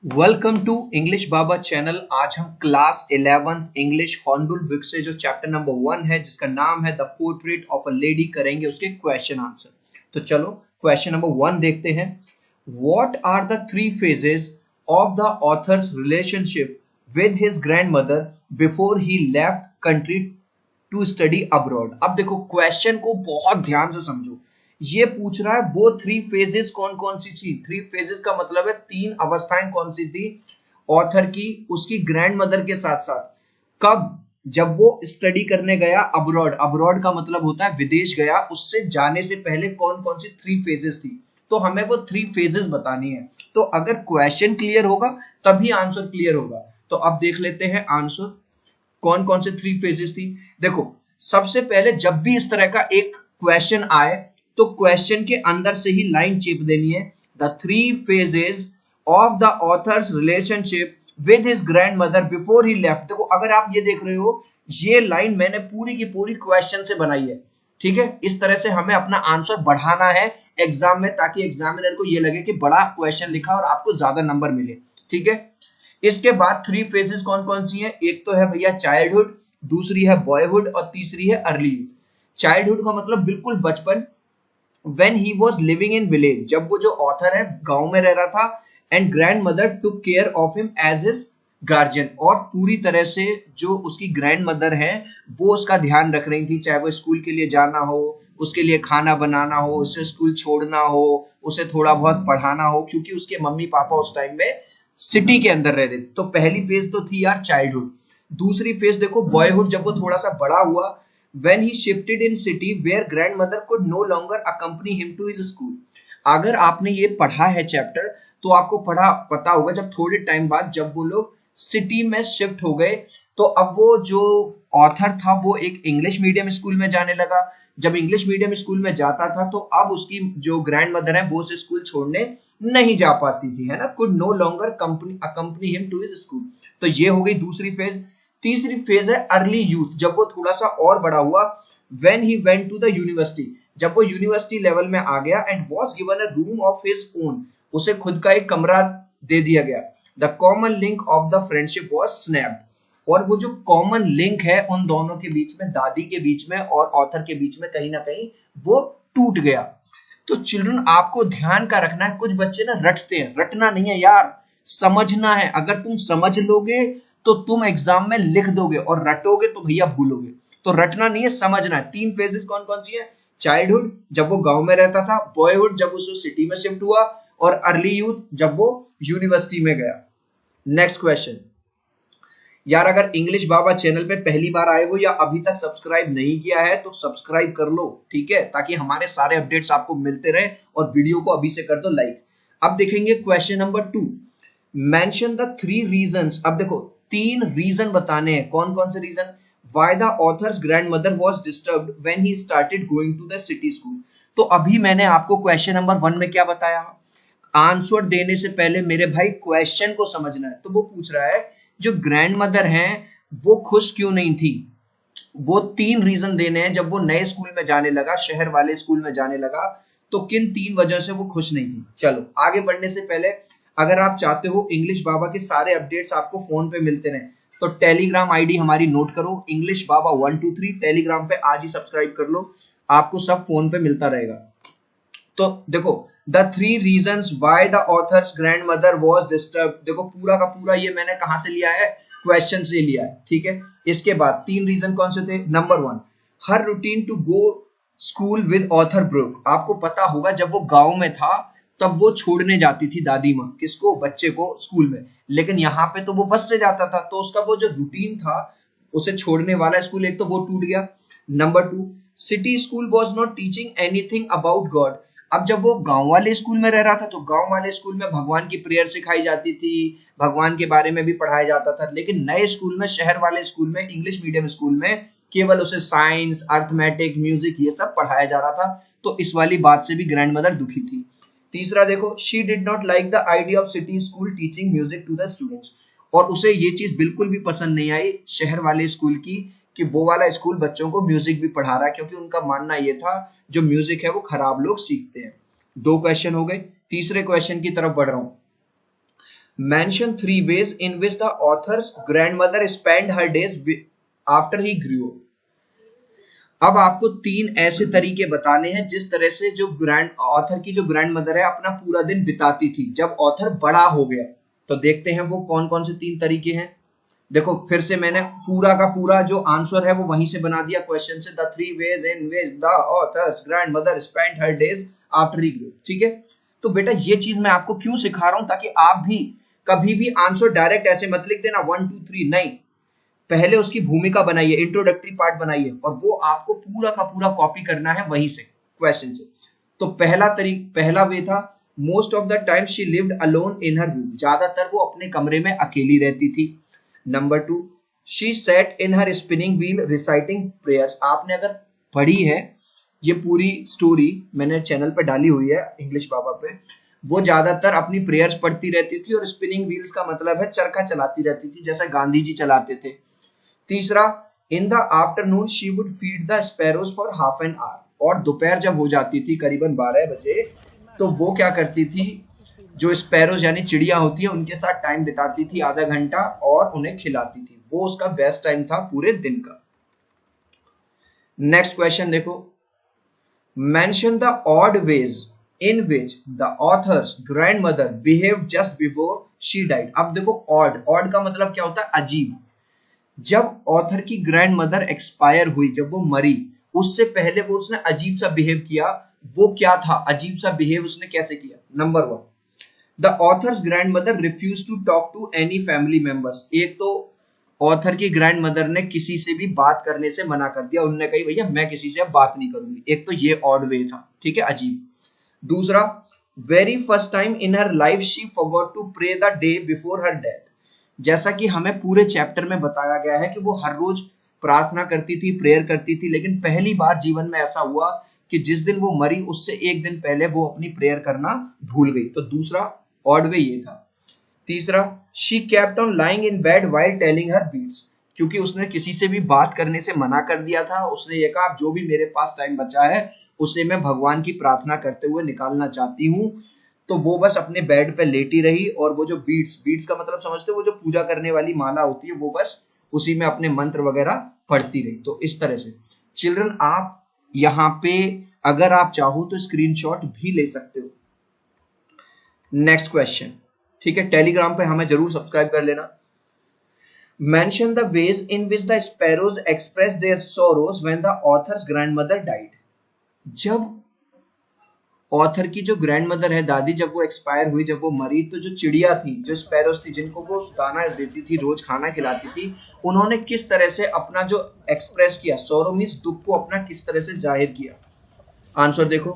Welcome to English Baba channel. आज हम class 11th English hornbill book से जो चैप्टर नंबर 1 है जिसका नाम है the portrait of a lady करेंगे उसके क्वेश्चन आंसर। तो चलो क्वेश्चन नंबर 1 देखते हैं। What are the three phases of the author's relationship with his grandmother before he left country to study abroad. अब देखो क्वेश्चन को बहुत ध्यान से समझो। ये पूछ रहा है वो थ्री फेजेस कौन कौन सी थी। थ्री फेजेस का मतलब है तीन अवस्थाएं कौन सी थी ऑथर की उसकी ग्रैंड मदर के साथ साथ। कब? जब वो स्टडी करने गया अब्रॉड। अब्रॉड का मतलब होता है विदेश गया, उससे जाने से पहले कौन कौन सी थ्री फेजेस थी। तो हमें वो थ्री फेजेस बतानी है। तो अगर क्वेश्चन क्लियर होगा तभी आंसर क्लियर होगा। तो अब देख लेते हैं आंसर कौन कौन से थ्री फेजेस थी। देखो सबसे पहले जब भी इस तरह का एक क्वेश्चन आए तो क्वेश्चन के अंदर से ही लाइन चेप देनी है। The three phases of the author's relationship with his grand mother before he left. देखो अगर आप ये देख रहे हो ये लाइन मैंने पूरी की पूरी क्वेश्चन से बनाई है। ठीक है, इस तरह से हमें अपना आंसर बढ़ाना है एग्जाम में ताकि एग्जामिनर को ये लगे कि बड़ा क्वेश्चन लिखा और आपको ज्यादा नंबर मिले। ठीक है, इसके बाद थ्री फेजेस कौन कौन सी हैं? एक तो है भैया चाइल्डहुड, दूसरी है बॉयहुड और तीसरी है अर्ली यूथ। चाइल्डहुड का मतलब बिल्कुल बचपन, when he was living in village, जब वो जो ऑथर है गांव में रह रहा था, and grandmother took care of him as his guardian, और पूरी तरह से जो उसकी ग्रैंड मदर है वो उसका ध्यान रख रही थी, चाहे वो स्कूल के लिए जाना हो, उसके लिए खाना बनाना हो, उसे स्कूल छोड़ना हो, उसे थोड़ा बहुत पढ़ाना हो, क्योंकि उसके मम्मी पापा उस टाइम में सिटी के अंदर रह रहे थे। तो पहली फेज तो थी यार चाइल्डहुड। दूसरी फेज देखो बॉयहुड, जब वो थोड़ा सा बड़ा हुआ, when he shifted in city where grandmother could no longer accompany him to his school। अगर आपने ये पढ़ा है चैप्टर तो आपको पता होगा जब थोड़े टाइम बाद जब वो लोग सिटी में शिफ्ट हो गए तो अब वो जो ऑथर था वो एक इंग्लिश मीडियम स्कूल में जाने लगा। जब इंग्लिश मीडियम स्कूल में जाता था तो अब उसकी जो ग्रैंड मदर है वो उसे स्कूल छोड़ने नहीं जा पाती थी, है ना। Could no longer accompany him to his school. तो ये हो गई दूसरी फेज। तीसरी फेज है अर्ली यूथ, जब वो थोड़ा सा और बड़ा हुआ, when he went to the university, जब वो यूनिवर्सिटी लेवल में आ गया, and was given a room of his own, उसे खुद का एक कमरा दे दिया गया। The common link of the friendship was snapped, और वो जो कॉमन लिंक है उन दोनों के बीच में, दादी के बीच में और ऑथर के बीच में, कहीं ना कहीं वो टूट गया। तो चिल्ड्रन आपको ध्यान का रखना है, कुछ बच्चे ना रटते हैं, रटना नहीं है यार, समझना है। अगर तुम समझ लोगे तो तुम एग्जाम में लिख दोगे, और रटोगे तो भैया भूलोगे। तो रटना नहीं है, समझना है। तीन फेजेस कौन कौन सी है? चाइल्डहुड जब वो गांव में रहता था, बॉयहुड जब उसे सिटी में शिफ्ट हुआ, और अर्ली यूथ जब वो यूनिवर्सिटी में गया। Next question. यार अगर इंग्लिश बाबा चैनल पे पहली बार आए हो या अभी तक सब्सक्राइब नहीं किया है तो सब्सक्राइब कर लो, ठीक है, ताकि हमारे सारे अपडेट्स आपको मिलते रहे, और वीडियो को अभी से कर दो लाइक। अब देखेंगे question number 2। Mention the three reasons. अब देखो तीन रीजन बताने हैं। कौन कौन से reason? Why the author's grandmother was disturbed when he started going to the city school. तो अभी मैंने आपको क्वेश्चन नंबर 1 में क्या बताया? आंसर देने से पहले मेरे भाई क्वेश्चन को समझना है। तो वो पूछ रहा है जो ग्रैंड मदर है वो खुश क्यों नहीं थी। वो तीन रीजन देने हैं। जब वो नए स्कूल में जाने लगा, शहर वाले स्कूल में जाने लगा, तो किन तीन वजह से वो खुश नहीं थी। चलो आगे बढ़ने से पहले अगर आप चाहते हो इंग्लिश बाबा के सारे अपडेट्स आपको फोन पे मिलते रहे तो टेलीग्राम आईडी हमारी नोट करो, इंग्लिश बाबा 123। टेलीग्राम पे आज ही सब्सक्राइब कर लो, आपको सब फोन पे मिलता रहेगा। तो देखो the three reasons why the author's grandmother was disturb, देखो पूरा का पूरा ये मैंने कहां से लिया है? क्वेश्चन से लिया है, ठीक है। इसके बाद तीन रीजन कौन से थे? Number 1, her routine to go school with author broke. आपको पता होगा जब वो गांव में था तब वो छोड़ने जाती थी दादी माँ, किसको? बच्चे को स्कूल में। लेकिन यहाँ पे तो वो बस से जाता था, तो उसका वो जो रूटीन था उसे छोड़ने वाला स्कूल, एक तो वो टूट गया। Number 2, city school was not teaching anything about God. अब जब वो गांव वाले स्कूल में रह रहा था तो गांव वाले स्कूल में भगवान की प्रेयर सिखाई जाती थी, भगवान के बारे में भी पढ़ाया जाता था। लेकिन नए स्कूल में, शहर वाले स्कूल में, इंग्लिश मीडियम स्कूल में केवल उसे साइंस, अर्थमेटिक, म्यूजिक ये सब पढ़ाया जा रहा था। तो इस वाली बात से भी ग्रैंड मदर दुखी थी। तीसरा देखो, she did not like the idea of city school teaching music to the students. और उसे ये चीज बिल्कुल भी पसंद नहीं आई शहर वाले स्कूल की कि वो वाला स्कूल बच्चों को म्यूजिक भी पढ़ा रहा है, क्योंकि उनका मानना ये था जो म्यूजिक है वो खराब लोग सीखते हैं। दो क्वेश्चन हो गए। तीसरे क्वेश्चन की तरफ बढ़ रहा हूं। Mention 3 ways in which the author's grandmother spent her days after he grew up. अब आपको 3 ऐसे तरीके बताने हैं जिस तरह से जो ऑथर की जो ग्रैंड मदर है अपना पूरा दिन बिताती थी जब ऑथर बड़ा हो गया। तो देखते हैं वो कौन कौन से 3 तरीके हैं। देखो फिर से मैंने पूरा का पूरा जो आंसर है वो वहीं से बना दिया क्वेश्चन से, the 3 ways in which the author's grandmother spent her days after he grew up। ठीक है, तो बेटा ये चीज मैं आपको क्यों सिखा रहा हूं, ताकि आप भी कभी भी आंसर डायरेक्ट ऐसे मत लिख देना 1 2 3, नहीं, पहले उसकी भूमिका बनाइए, इंट्रोडक्टरी पार्ट बनाइए, और वो आपको पूरा का पूरा कॉपी करना है वहीं से क्वेश्चन से। तो पहला वे था, most of the time she lived alone in her room, ज्यादातर वो अपने कमरे में अकेली रहती थी। Number 2, she said in her spinning wheel reciting prayers. आपने अगर पढ़ी है ये पूरी स्टोरी मैंने चैनल पे डाली हुई है इंग्लिश बाबा पे, वो ज्यादातर अपनी प्रेयर्स पढ़ती रहती थी और स्पिनिंग व्हील्स का मतलब है चरखा चलाती रहती थी जैसा गांधी जी चलाते थे। तीसरा, in the afternoon she would feed the sparrows for half an hour, और दोपहर जब हो जाती थी करीबन 12 बजे तो वो क्या करती थी, जो स्पैरोज यानी चिड़िया होती है उनके साथ टाइम बिताती थी आधा घंटा और उन्हें खिलाती थी। वो उसका बेस्ट टाइम था पूरे दिन का। नेक्स्ट क्वेश्चन देखो, mention the odd ways in which the author's grandmother behaved just before she died. अब देखो ऑड का मतलब क्या होता है, अजीब। जब ऑथर की ग्रैंड मदर एक्सपायर हुई, जब वो मरी, उससे पहले वो उसने अजीब सा बिहेव किया। वो क्या था अजीब सा बिहेव, उसने कैसे किया? Number 1, the author's grandmother refuse to talk to any family members. एक तो ऑथर की ग्रैंड मदर ने किसी से भी बात करने से मना कर दिया, उन्होंने कही भैया मैं किसी से अब बात नहीं करूंगी। एक तो ये ऑड वे था, ठीक है, अजीब। दूसरा, very first time in her life she forgot to pray the day before her death. जैसा कि हमें पूरे चैप्टर में बताया गया है कि वो हर रोज प्रार्थना करती थी, प्रेयर करती थी, लेकिन पहली बार जीवन में ऐसा हुआ कि जिस दिन वो मरी उससे एक दिन पहले वो अपनी प्रेयर करना भूल गई। तो दूसरा ऑड वे ये था। तीसरा, she kept on lying in bed while telling her beads, क्योंकि उसने किसी से भी बात करने से मना कर दिया था। उसने ये कहा जो भी मेरे पास टाइम बचा है उसे मैं भगवान की प्रार्थना करते हुए निकालना चाहती हूँ। तो वो बस अपने बेड पे लेटी रही और वो जो बीट्स का मतलब समझते हो, वो जो पूजा करने वाली माला होती है, वो बस उसी में अपने मंत्र वगैरह पढ़ती रही। तो इस तरह से चिल्ड्रन आप यहाँ पे अगर आप चाहो तो स्क्रीनशॉट भी ले सकते हो। नेक्स्ट क्वेश्चन, ठीक है, टेलीग्राम पे हमें जरूर सब्सक्राइब कर लेना। Mention the ways in which the sparrows express their sorrows when the author's grandmother died. जब ऑथर की जो ग्रैंड मदर है, दादी, जब वो एक्सपायर हुई, जब वो मरी, तो जो चिड़िया थी, जो स्पैरोस थी, जिनको वो दाना देती थी, रोज खाना खिलाती थी, उन्होंने किस तरह से अपना जो एक्सप्रेस किया, सोरो मींस दुख को अपना किस तरह से जाहिर किया। आंसर देखो,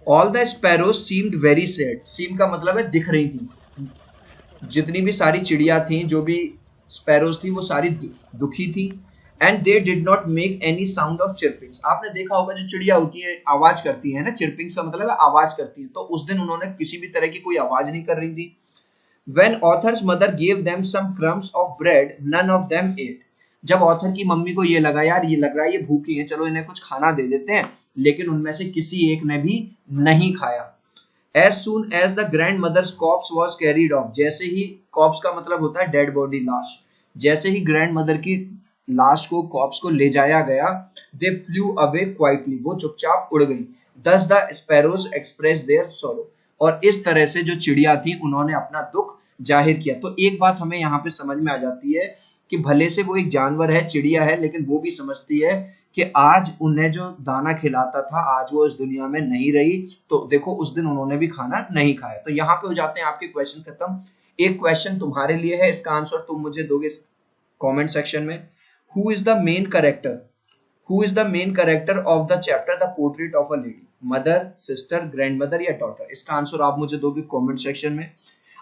all the sparrows seemed very sad. Seem का मतलब है दिख रही थी, जितनी भी सारी चिड़िया थी, जो भी स्पैरोज थी, वो सारी दुखी थी। And they did not make any sound of chirpings. आपने देखा होगा जो चिड़िया होती है आवाज करती है ना, चिरपिंग्स का मतलब है आवाज करती है, तो उस दिन उन्होंने किसी भी तरह की कोई आवाज नहीं कर रही थी। When author's mother gave them some crumbs of bread, none of them ate. जब ऑथर की मम्मी को ये लगा यार ये लग रहा है ये भूखी है, चलो इन्हें कुछ खाना दे देते हैं, लेकिन उनमें से किसी एक ने भी नहीं खाया। As soon as the grandmother's corpse was carried off, जैसे ही corpse का मतलब होता है डेड बॉडी, लाश, जैसे ही ग्रैंडमदर की लाश को, कॉप्स को ले जाया गया, दे फ्लू अवे क्वाइटली, वो चुपचाप उड़ गई। दस द स्पैरोज एक्सप्रेस देयर सोरो, और इस तरह से जो चिड़िया थी उन्होंने अपना दुख जाहिर किया। तो एक बात हमें यहाँ पे समझ में आ जाती है कि भले से वो एक जानवर है, चिड़िया है, लेकिन वो भी समझती है कि आज उन्हें जो दाना खिलाता था आज वो इस दुनिया में नहीं रही, तो देखो उस दिन उन्होंने भी खाना नहीं खाया। तो यहाँ पे हो जाते हैं आपके क्वेश्चन खत्म। एक क्वेश्चन तुम्हारे लिए है, इसका आंसर तुम मुझे दोगे कमेंट सेक्शन में। Who is the main character? Who is the main character of the chapter The Portrait of a Lady? Mother, sister, grandmother या डॉटर? इसका आंसर आप मुझे दोगे कमेंट सेक्शन में।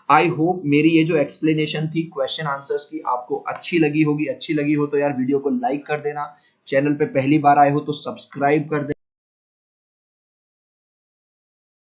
आई होप मेरी ये जो एक्सप्लेनेशन थी क्वेश्चन आंसर्स की आपको अच्छी लगी होगी। अच्छी लगी हो तो यार वीडियो को लाइक कर देना, चैनल पे पहली बार आए हो तो सब्सक्राइब कर देना।